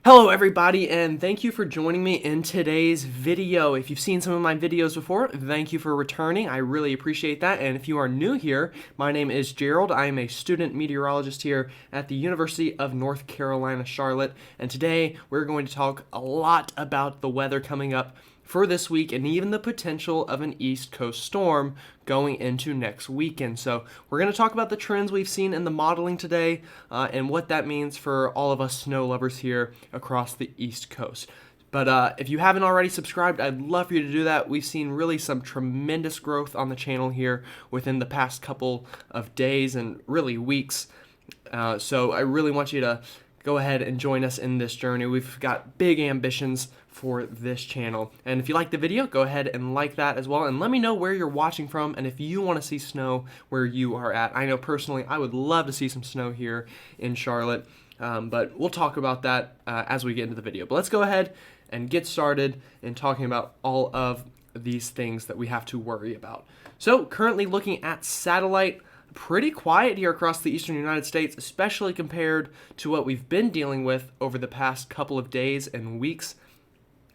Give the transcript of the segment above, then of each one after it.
Hello everybody, and thank you for joining me in today's video. If you've seen some of my videos before, thank you for returning. I really appreciate that. And if you are new here, my name is Gerald. I am a student meteorologist here at the University of North Carolina, Charlotte. And today we're going to talk a lot about the weather coming up for this week and even the potential of an East Coast storm going into next weekend. So we're going to talk about the trends we've seen in the modeling today and what that means for all of us snow lovers here across the East Coast. But if you haven't already subscribed, I'd love for you to do that. We've seen really some tremendous growth on the channel here within the past couple of days and really weeks. So I really want you to go ahead and join us in this journey. We've got big ambitions for this channel. And if you like the video, go ahead and like that as well. And let me know where you're watching from and if you want to see snow where you are at. I know personally I would love to see some snow here in Charlotte. But we'll talk about that as we get into the video. But let's go ahead and get started in talking about all of these things that we have to worry about. So currently looking at satellite, pretty quiet here across the eastern United States, especially compared to what we've been dealing with over the past couple of days and weeks.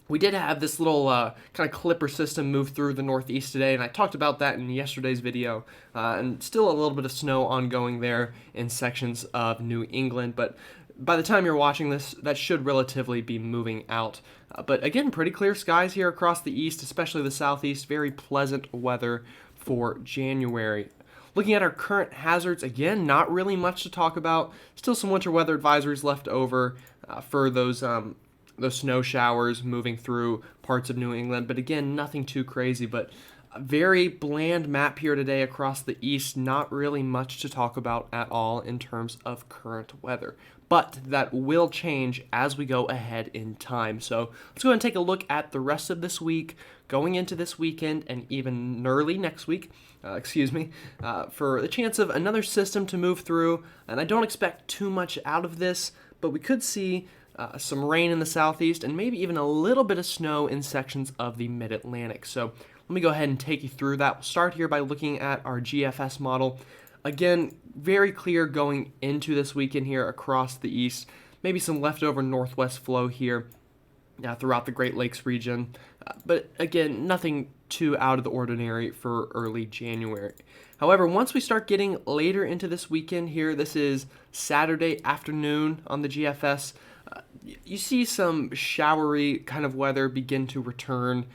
We did have this little kind of clipper system move through the Northeast today, and I talked about that in yesterday's video, and still a little bit of snow ongoing there in sections of New England, but by the time you're watching this, that should relatively be moving out. But again, pretty clear skies here across the east, especially the southeast, very pleasant weather for January. Looking at our current hazards, again, not really much to talk about. Still some winter weather advisories left over for those snow showers moving through parts of New England. But again, nothing too crazy, but a very bland map here today across the east. Not really much to talk about at all in terms of current weather. But that will change as we go ahead in time. So let's go ahead and take a look at the rest of this week, going into this weekend, and even early next week, for the chance of another system to move through. And I don't expect too much out of this, but we could see some rain in the southeast and maybe even a little bit of snow in sections of the mid-Atlantic. So let me go ahead and take you through that. We'll start here by looking at our GFS model. Again, very clear going into this weekend here across the east. Maybe some leftover northwest flow here throughout the Great Lakes region. But again, nothing too out of the ordinary for early January. However, once we start getting later into this weekend here, this is Saturday afternoon on the GFS, you see some showery kind of weather begin to return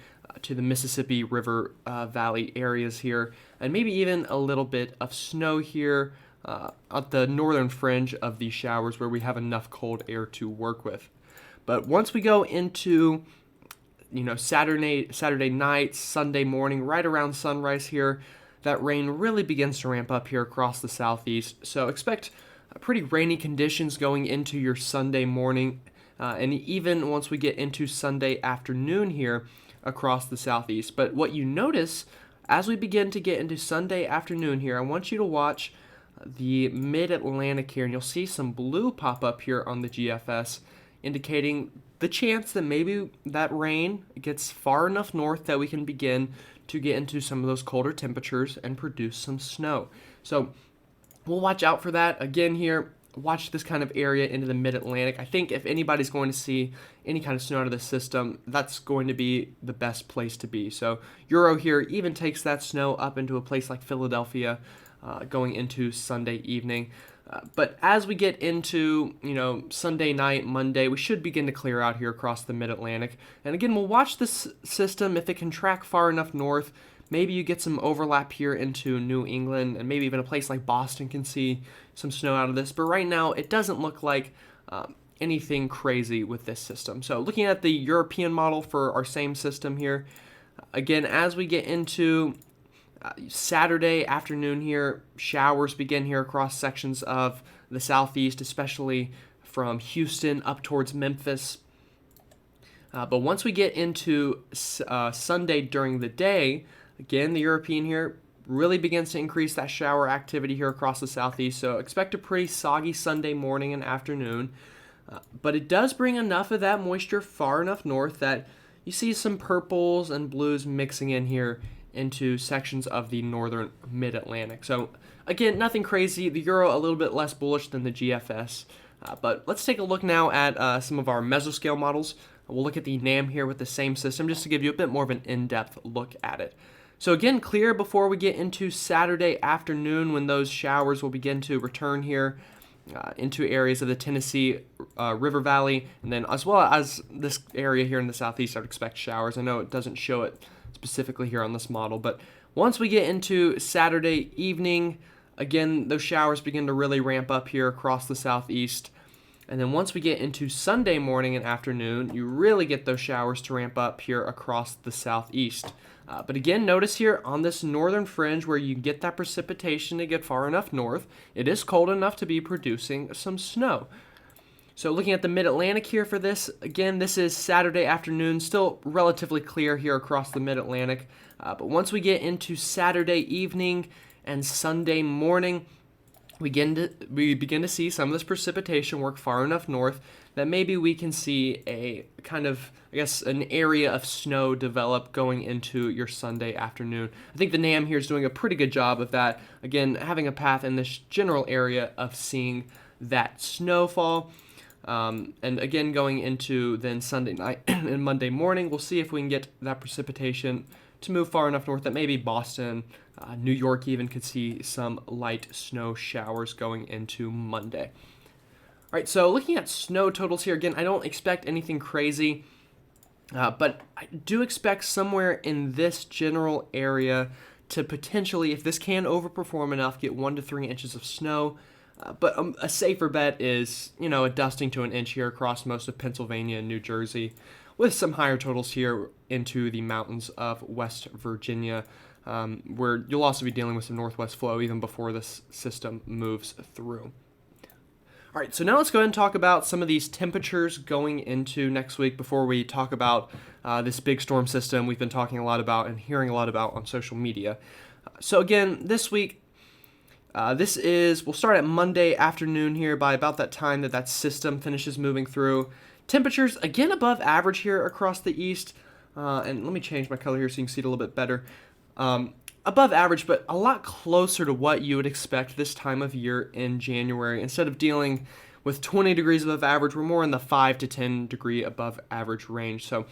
to the Mississippi River Valley areas here, and maybe even a little bit of snow here at the northern fringe of these showers where we have enough cold air to work with. But once we go into Saturday night, Sunday morning, right around sunrise here, that rain really begins to ramp up here across the southeast. So expect pretty rainy conditions going into your Sunday morning, and even once we get into Sunday afternoon here across the southeast. But what you notice as we begin to get into Sunday afternoon here, I want you to watch the mid-Atlantic here, and you'll see some blue pop up here on the GFS, indicating the chance that maybe that rain gets far enough north that we can begin to get into some of those colder temperatures and produce some snow. So we'll watch out for that. Again here, watch this kind of area into the mid-Atlantic. I think if anybody's going to see any kind of snow out of the system, that's going to be the best place to be. So Euro here even takes that snow up into a place like Philadelphia going into Sunday evening. But as we get into, Sunday night, Monday, we should begin to clear out here across the mid-Atlantic. And again, we'll watch this system. If it can track far enough north, maybe you get some overlap here into New England, and maybe even a place like Boston can see some snow out of this. But right now, it doesn't look like anything crazy with this system. So looking at the European model for our same system here, again, as we get into Saturday afternoon here, showers begin here across sections of the southeast, especially from Houston up towards Memphis. But once we get into Sunday during the day, again, the European here really begins to increase that shower activity here across the southeast. So expect a pretty soggy Sunday morning and afternoon. But it does bring enough of that moisture far enough north that you see some purples and blues mixing in here into sections of the northern mid-Atlantic. So again, nothing crazy. The Euro a little bit less bullish than the GFS. But let's take a look now at some of our mesoscale models. We'll look at the NAM here with the same system just to give you a bit more of an in-depth look at it. So again, clear before we get into Saturday afternoon when those showers will begin to return here into areas of the Tennessee River Valley, and then as well as this area here in the southeast, I'd expect showers. I know it doesn't show it specifically here on this model, but once we get into Saturday evening, again, those showers begin to really ramp up here across the southeast. And then once we get into Sunday morning and afternoon, you really get those showers to ramp up here across the southeast. But again, notice here on this northern fringe where you get that precipitation to get far enough north, it is cold enough to be producing some snow. So looking at the mid-Atlantic here for this, again, this is Saturday afternoon, still relatively clear here across the mid-Atlantic. But once we get into Saturday evening and Sunday morning, we begin to see some of this precipitation work far enough north that maybe we can see a kind of, I guess, an area of snow develop going into your Sunday afternoon. I think the NAM here is doing a pretty good job of that. Again, having a path in this general area of seeing that snowfall. And again, going into then Sunday night and Monday morning, we'll see if we can get that precipitation to move far enough north that maybe Boston, New York even could see some light snow showers going into Monday. All right, so looking at snow totals here, again, I don't expect anything crazy, but I do expect somewhere in this general area to potentially, if this can overperform enough, get 1 to 3 inches of snow. But a safer bet is, a dusting to an inch here across most of Pennsylvania and New Jersey, with some higher totals here into the mountains of West Virginia, where you'll also be dealing with some northwest flow even before this system moves through. All right, so now let's go ahead and talk about some of these temperatures going into next week before we talk about this big storm system we've been talking a lot about and hearing a lot about on social media. So again, this week, we'll start at Monday afternoon here by about that time that system finishes moving through. Temperatures, again, above average here across the east. And let me change my color here so you can see it a little bit better. Above average, but a lot closer to what you would expect this time of year in January. Instead of dealing with 20 degrees above average, we're more in the 5 to 10 degree above average range. So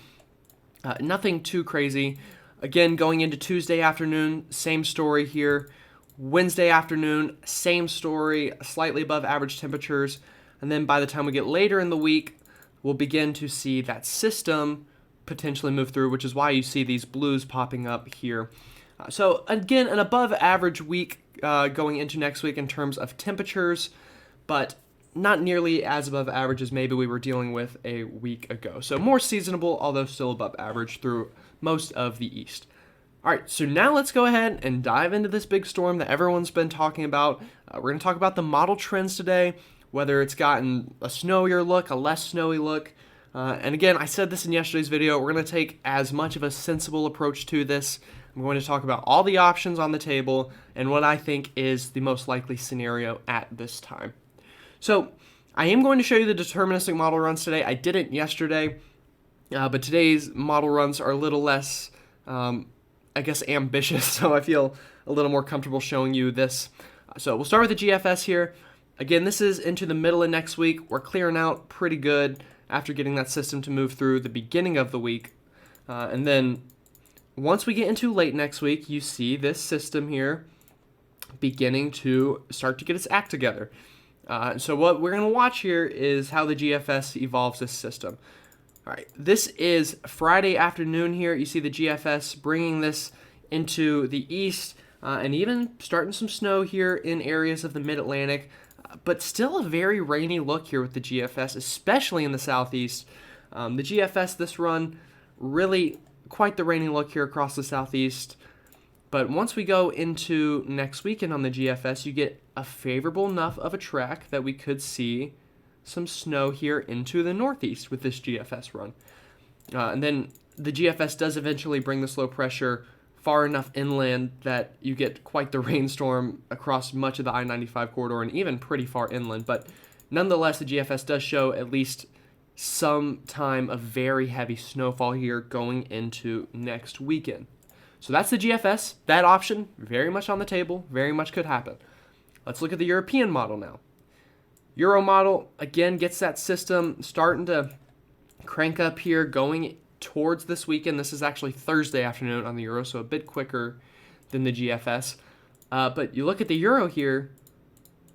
nothing too crazy. Again, going into Tuesday afternoon, same story here. Wednesday afternoon, same story, slightly above average temperatures. And then by the time we get later in the week, we'll begin to see that system potentially move through, which is why you see these blues popping up here. So again, an above average week going into next week in terms of temperatures, but not nearly as above average as maybe we were dealing with a week ago. So more seasonable, although still above average through most of the east. All right, so now let's go ahead and dive into this big storm that everyone's been talking about. We're going to talk about the model trends today, whether it's gotten a snowier look, a less snowy look. And again, I said this in yesterday's video, we're going to take as much of a sensible approach to this. I'm going to talk about all the options on the table and what I think is the most likely scenario at this time. So I am going to show you the deterministic model runs today. I didn't yesterday, but today's model runs are a little less, ambitious, so I feel a little more comfortable showing you this. So we'll start with the GFS here. Again, this is into the middle of next week. We're clearing out pretty good after getting that system to move through the beginning of the week. And then once we get into late next week, you see this system here beginning to start to get its act together. So what we're going to watch here is how the GFS evolves this system. All right, this is Friday afternoon here. You see the GFS bringing this into the east and even starting some snow here in areas of the mid-Atlantic, but still a very rainy look here with the GFS, especially in the southeast. The GFS this run, really quite the rainy look here across the southeast. But once we go into next weekend on the GFS, you get a favorable enough of a track that we could see some snow here into the northeast with this GFS run. And then the GFS does eventually bring this low pressure far enough inland that you get quite the rainstorm across much of the I-95 corridor and even pretty far inland. But nonetheless, the GFS does show at least some time of very heavy snowfall here going into next weekend. So that's the GFS. That option, very much on the table, very much could happen. Let's look at the European model now. Euro model, again, gets that system starting to crank up here going towards this weekend. This is actually Thursday afternoon on the Euro, so a bit quicker than the GFS. But you look at the Euro here,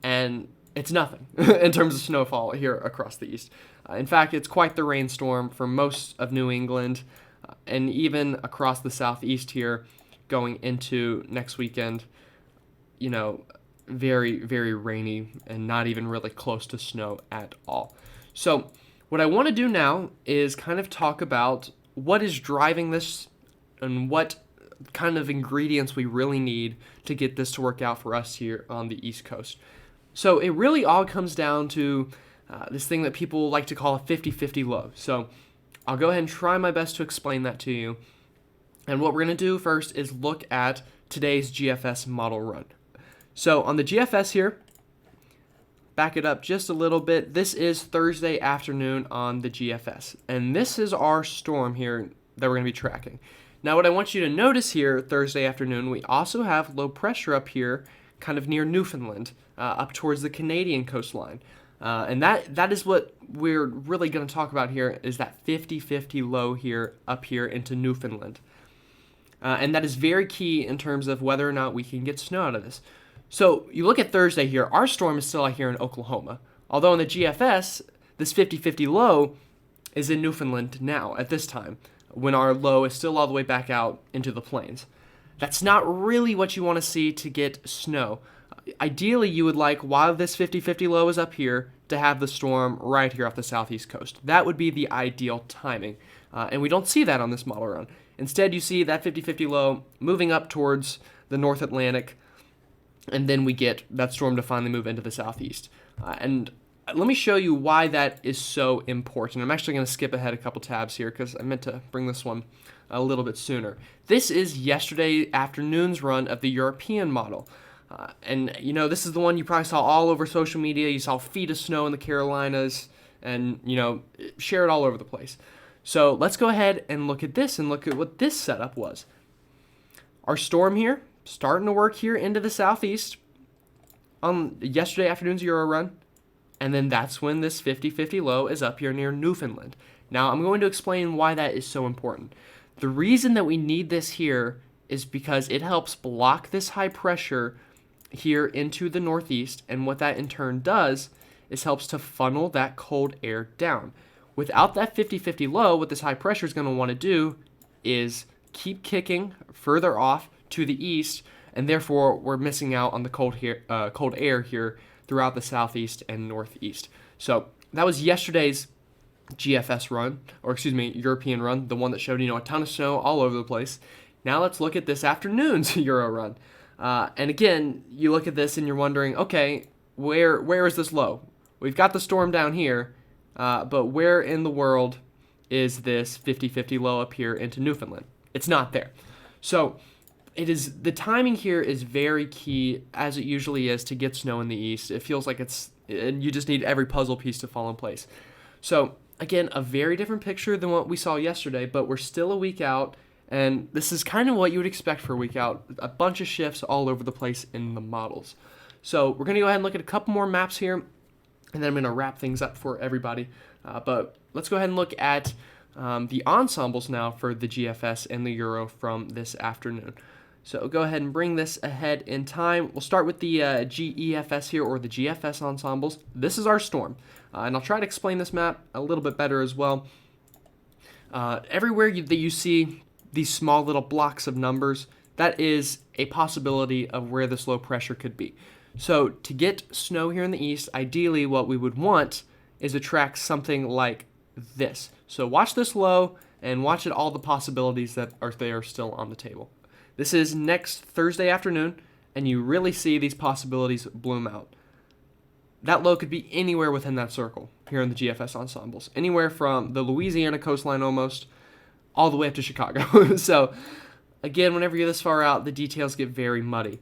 and it's nothing in terms of snowfall here across the east. In fact, it's quite the rainstorm for most of New England and even across the southeast here going into next weekend. Very, very rainy and not even really close to snow at all. So what I want to do now is kind of talk about what is driving this and what kind of ingredients we really need to get this to work out for us here on the East Coast. So it really all comes down to this thing that people like to call a 50-50 low. So I'll go ahead and try my best to explain that to you. And what we're going to do first is look at today's GFS model run. So on the GFS here, back it up just a little bit. This is Thursday afternoon on the GFS. And this is our storm here that we're going to be tracking. Now what I want you to notice here Thursday afternoon, we also have low pressure up here kind of near Newfoundland, up towards the Canadian coastline. And that is what we're really going to talk about here, is that 50-50 low here up here into Newfoundland. And that is very key in terms of whether or not we can get snow out of this. So you look at Thursday here, our storm is still out here in Oklahoma. Although in the GFS, this 50-50 low is in Newfoundland now at this time, when our low is still all the way back out into the plains. That's not really what you want to see to get snow. Ideally, you would like, while this 50-50 low is up here, to have the storm right here off the southeast coast. That would be the ideal timing. And we don't see that on this model run. Instead, you see that 50-50 low moving up towards the North Atlantic, and then we get that storm to finally move into the southeast. And let me show you why that is so important. I'm actually going to skip ahead a couple tabs here because I meant to bring this one a little bit sooner. This is yesterday afternoon's run of the European model. And this is the one you probably saw all over social media. You saw feet of snow in the Carolinas and, share it all over the place. So let's go ahead and look at this and look at what this setup was. Our storm here, starting to work here into the southeast on yesterday afternoon's Euro run. And then that's when this 50-50 low is up here near Newfoundland. Now, I'm going to explain why that is so important. The reason that we need this here is because it helps block this high pressure here into the northeast, and what that in turn does is helps to funnel that cold air down. Without that 50-50 low, what this high pressure is going to want to do is keep kicking further off to the east, and therefore we're missing out on the cold air here throughout the southeast and northeast. So that was yesterday's GFS run, or European run, the one that showed a ton of snow all over the place. Now let's look at this afternoon's Euro run. And again, you look at this and you're wondering, okay, where is this low? We've got the storm down here, but where in the world is this 50-50 low up here into Newfoundland? It's not there. So the timing here is very key, as it usually is, to get snow in the east. It feels like you just need every puzzle piece to fall in place. So again, a very different picture than what we saw yesterday, but we're still a week out. And this is kind of what you would expect for a week out. A bunch of shifts all over the place in the models. So we're going to go ahead and look at a couple more maps here, and then I'm going to wrap things up for everybody. But let's go ahead and look at the ensembles now for the GFS and the Euro from this afternoon. So go ahead and bring this ahead in time. We'll start with the GEFS here, or the GFS ensembles. This is our storm. And I'll try to explain this map a little bit better as well. Everywhere that you see these small little blocks of numbers, that is a possibility of where this low pressure could be. So to get snow here in the east, ideally what we would want is to track something like this. So watch this low and watch all the possibilities that are there still on the table. This is next Thursday afternoon, and you really see these possibilities bloom out. That low could be anywhere within that circle here in the GFS ensembles, anywhere from the Louisiana coastline almost all the way up to Chicago. So again, whenever you're this far out, the details get very muddy.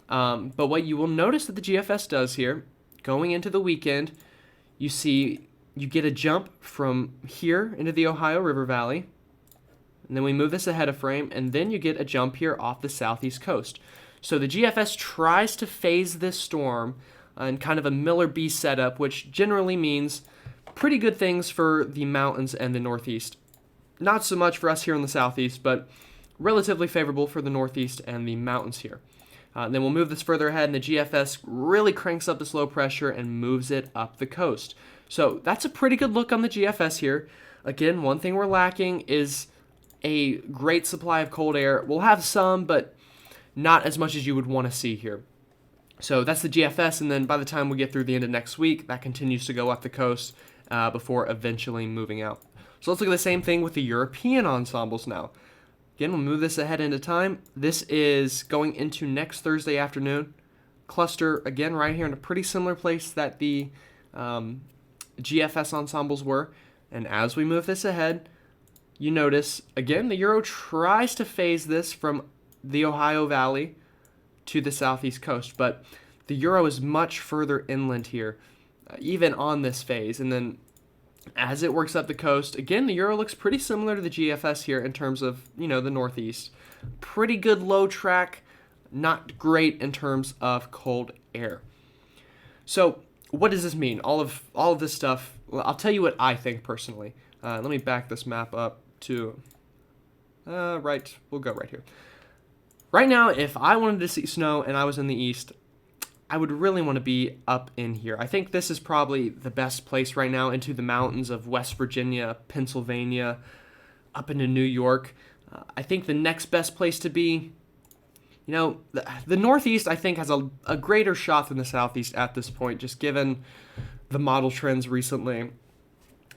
But what you will notice that the GFS does here, going into the weekend, you get a jump from here into the Ohio River Valley, and then we move this ahead of frame, and then you get a jump here off the southeast coast. So the GFS tries to phase this storm and kind of a Miller B setup, which generally means pretty good things for the mountains and the northeast. Not so much for us here in the southeast, but relatively favorable for the northeast and the mountains here. Then we'll move this further ahead, and the GFS really cranks up this low pressure and moves it up the coast. So that's a pretty good look on the GFS here. Again, one thing we're lacking is a great supply of cold air. We'll have some, but not as much as you would want to see here. So that's the GFS, and then by the time we get through the end of next week, that continues to go up the coast before eventually moving out. So let's look at the same thing with the European ensembles now. Again, we'll move this ahead into time. This is going into next Thursday afternoon. Cluster, again, right here in a pretty similar place that the GFS ensembles were. And as we move this ahead, you notice, again, the Euro tries to phase this from the Ohio Valley to the southeast coast, but the Euro is much further inland here, even on this phase. And then as it works up the coast, again, the Euro looks pretty similar to the GFS here in terms of, the northeast. Pretty good low track, not great in terms of cold air. So what does this mean? All of this stuff, well, I'll tell you what I think personally. Let me back this map up to, right, we'll go right here. Right now, if I wanted to see snow and I was in the east, I would really want to be up in here. I think this is probably the best place right now, into the mountains of West Virginia, Pennsylvania, up into New York. I think the next best place to be, the Northeast, I think, has a greater shot than the Southeast at this point, just given the model trends recently.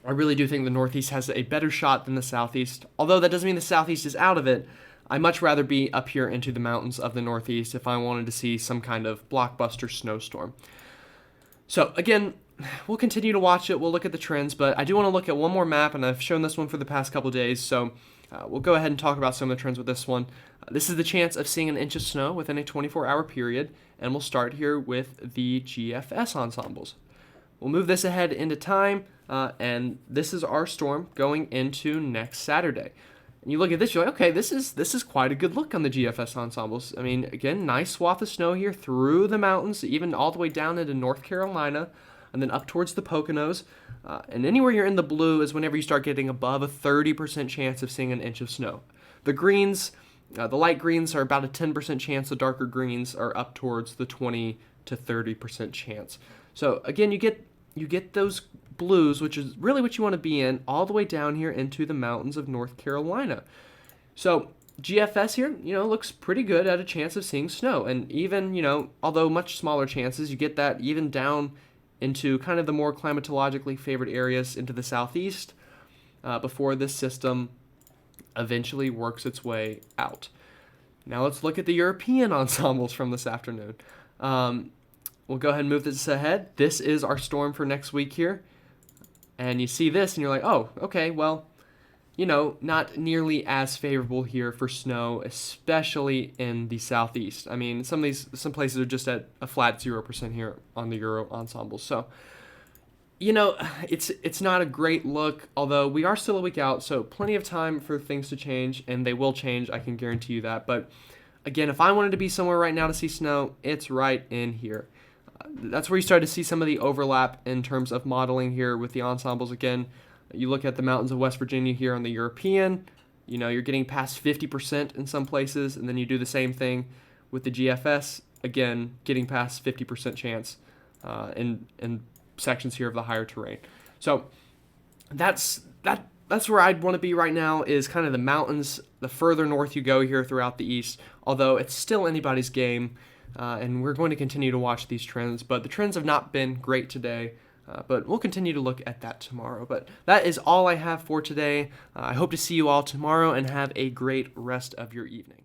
I really do think the Northeast has a better shot than the Southeast. Although that doesn't mean the Southeast is out of it. I'd much rather be up here into the mountains of the Northeast if I wanted to see some kind of blockbuster snowstorm. So again, we'll continue to watch it. We'll look at the trends, but I do want to look at one more map, and I've shown this one for the past couple days, so we'll go ahead and talk about some of the trends with this one. This is the chance of seeing an inch of snow within a 24-hour period, and we'll start here with the GFS ensembles. We'll move this ahead into time, and this is our storm going into next Saturday. And you look at this, you're like, okay, this is quite a good look on the GFS ensembles. I mean, again, nice swath of snow here through the mountains, even all the way down into North Carolina, and then up towards the Poconos. And anywhere you're in the blue is whenever you start getting above a 30% chance of seeing an inch of snow. The greens, the light greens are about a 10% chance. The darker greens are up towards the 20 to 30% chance. So again, you get those blues, which is really what you want to be in, all the way down here into the mountains of North Carolina. So GFS here, looks pretty good at a chance of seeing snow. And even, although much smaller chances, you get that even down into kind of the more climatologically favored areas into the southeast before this system eventually works its way out. Now let's look at the European ensembles from this afternoon. We'll go ahead and move this ahead. This is our storm for next week here. And you see this and you're like, oh, okay, well, not nearly as favorable here for snow, especially in the southeast. I mean, some places are just at a flat 0% here on the Euro ensemble. So, it's not a great look, although we are still a week out, so plenty of time for things to change, and they will change, I can guarantee you that. But again, if I wanted to be somewhere right now to see snow, it's right in here. That's where you start to see some of the overlap in terms of modeling here with the ensembles. Again, you look at the mountains of West Virginia here on the European, you're getting past 50% in some places, and then you do the same thing with the GFS, again, getting past 50% chance in sections here of the higher terrain. So that's where I'd want to be right now, is kind of the mountains, the further north you go here throughout the east, although it's still anybody's game. And we're going to continue to watch these trends, but the trends have not been great today, but we'll continue to look at that tomorrow. But that is all I have for today. I hope to see you all tomorrow, and have a great rest of your evening.